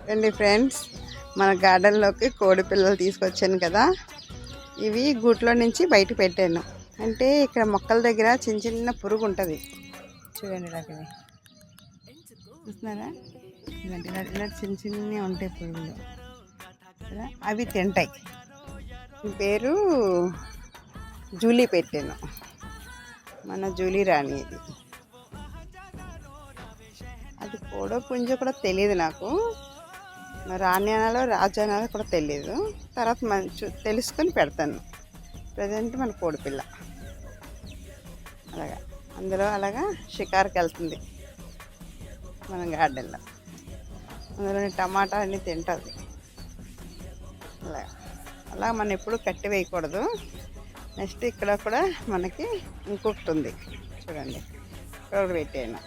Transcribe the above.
రండి ఫ్రెండ్స్, మన గార్డెన్లోకి కోడి పిల్లలు తీసుకొచ్చాను కదా. ఇవి గూట్లో నుంచి బయట పెట్టాను. అంటే ఇక్కడ మొక్కల దగ్గర చిన్న చిన్న పురుగు ఉంటుంది చూడండి. ఇలాంటివి చూస్తున్నారా? ఇలా చిన్న చిన్నవి ఉంటాయి పురుగులు, అవి తింటాయి. పేరు జూలీ పెట్టాను, మన జూలీ రాణి. ఇది అది కోడో పుంజో కూడా తెలియదు నాకు, రాణి అనాలో రాజు అనాలో కూడా తెలియదు. తర్వాత తెలుసుకొని పెడతాను. ప్రజెంట్ మన కోడిపిల్ల అలాగా అందులో అలాగా షికారుకి వెళ్తుంది మన గార్డెన్లో. అందులోని టమాటా అన్నీ తింటుంది. అలా మనం ఎప్పుడు కట్టి వేయకూడదు. నెక్స్ట్ ఇక్కడ కూడా మనకి ఇంకొకటి ఉంది చూడండి, ఇక్కడ పెట్టాను.